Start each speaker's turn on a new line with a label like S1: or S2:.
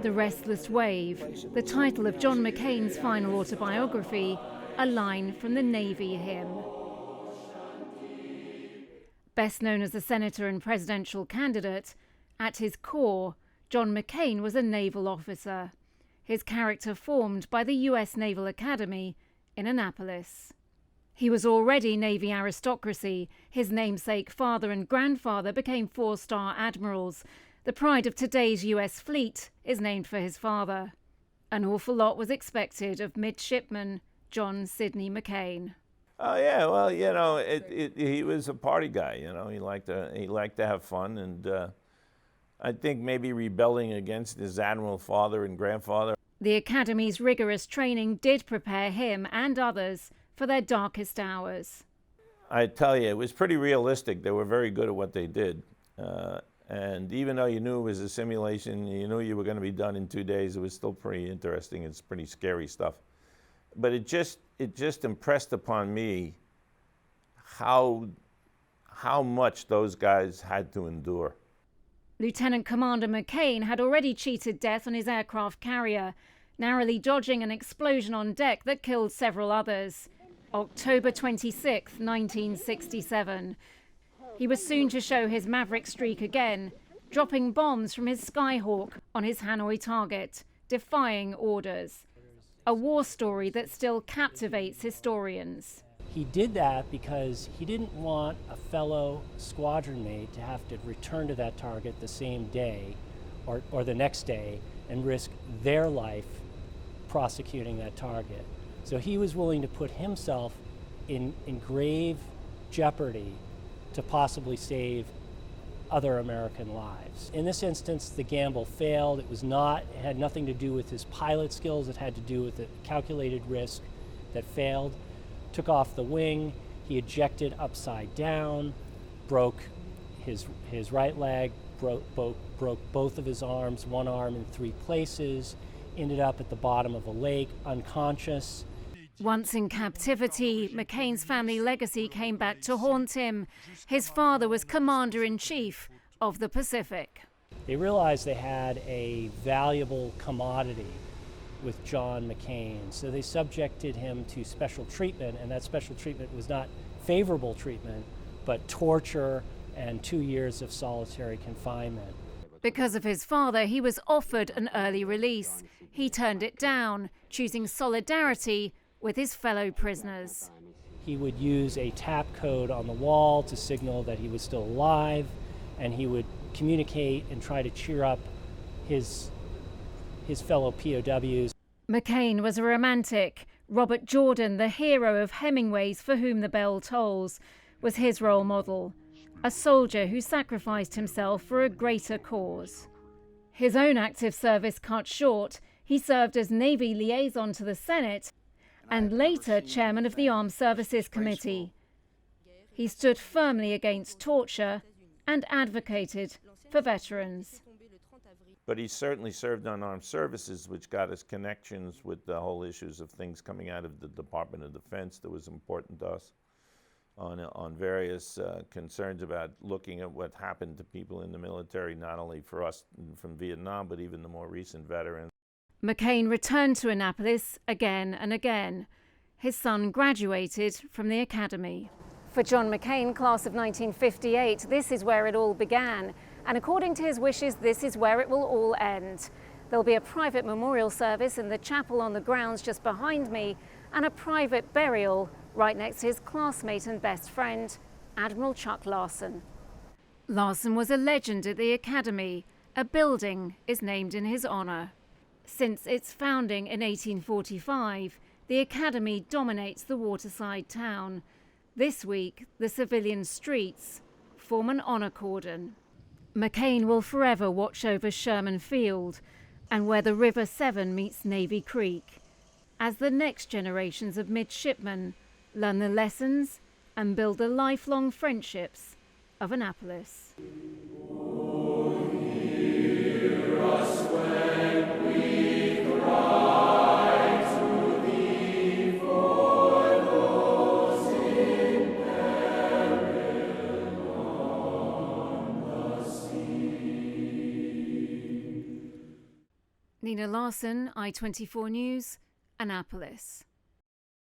S1: The Restless Wave, the title of John McCain's final autobiography, a line from the Navy hymn. Best known as a senator and presidential candidate, at his core, John McCain was a naval officer, his character formed by the US Naval Academy in Annapolis. He was already Navy aristocracy. His namesake father and grandfather became four-star admirals. The pride of today's US fleet is named for his father. An awful lot was expected of midshipman John Sidney McCain.
S2: Oh yeah, well, you know, he was a party guy. You know, he liked to have fun, and I think maybe rebelling against his admiral father and grandfather.
S1: The Academy's rigorous training did prepare him and others for their darkest hours.
S2: I tell you, it was pretty realistic. They were very good at what they did. And even though you knew it was a simulation, you knew you were going to be done in 2 days, it was still pretty interesting. It's pretty scary stuff. But it just impressed upon me how much those guys had to endure.
S1: Lieutenant Commander McCain had already cheated death on his aircraft carrier, narrowly dodging an explosion on deck that killed several others. October 26, 1967. He was soon to show his maverick streak again, dropping bombs from his Skyhawk on his Hanoi target, defying orders. A war story that still captivates historians.
S3: He did that because he didn't want a fellow squadron mate to have to return to that target the same day or the next day and risk their life prosecuting that target. So he was willing to put himself in grave jeopardy to possibly save other American lives. In this instance, the gamble failed. It had nothing to do with his pilot skills. It had to do with the calculated risk that failed. Took off the wing, he ejected upside down, broke his right leg, broke both of his arms, one arm in 3 places, ended up at the bottom of a lake, unconscious.
S1: Once in captivity, McCain's family legacy came back to haunt him. His father was Commander-in-Chief of the Pacific.
S3: They realized they had a valuable commodity with John McCain, so they subjected him to special treatment, and that special treatment was not favorable treatment, but torture and 2 years of solitary confinement.
S1: Because of his father, he was offered an early release. He turned it down, choosing solidarity with his fellow prisoners.
S3: He would use a tap code on the wall to signal that he was still alive, and he would communicate and try to cheer up his fellow POWs.
S1: McCain was a romantic. Robert Jordan, the hero of Hemingway's For Whom the Bell Tolls, was his role model, a soldier who sacrificed himself for a greater cause. His own active service cut short. He served as Navy liaison to the Senate and later chairman of the Armed Services Committee. He stood firmly against torture and advocated for veterans.
S2: But he certainly served on armed services, which got us connections with the whole issues of things coming out of the Department of Defense that was important to us on various concerns about looking at what happened to people in the military, not only for us from Vietnam, but even the more recent veterans.
S1: McCain returned to Annapolis again and again. His son graduated from the Academy. For John McCain, class of 1958, this is where it all began. And according to his wishes, this is where it will all end. There'll be a private memorial service in the chapel on the grounds just behind me, and a private burial right next to his classmate and best friend, Admiral Chuck Larson. Larson was a legend at the Academy. A building is named in his honor. Since its founding in 1845, the Academy dominates the waterside town. This week, the civilian streets form an honor cordon. McCain will forever watch over Sherman Field and where the River Severn meets Navy Creek, as the next generations of midshipmen learn the lessons and build the lifelong friendships of Annapolis. Nina Larson, I-24 News, Annapolis.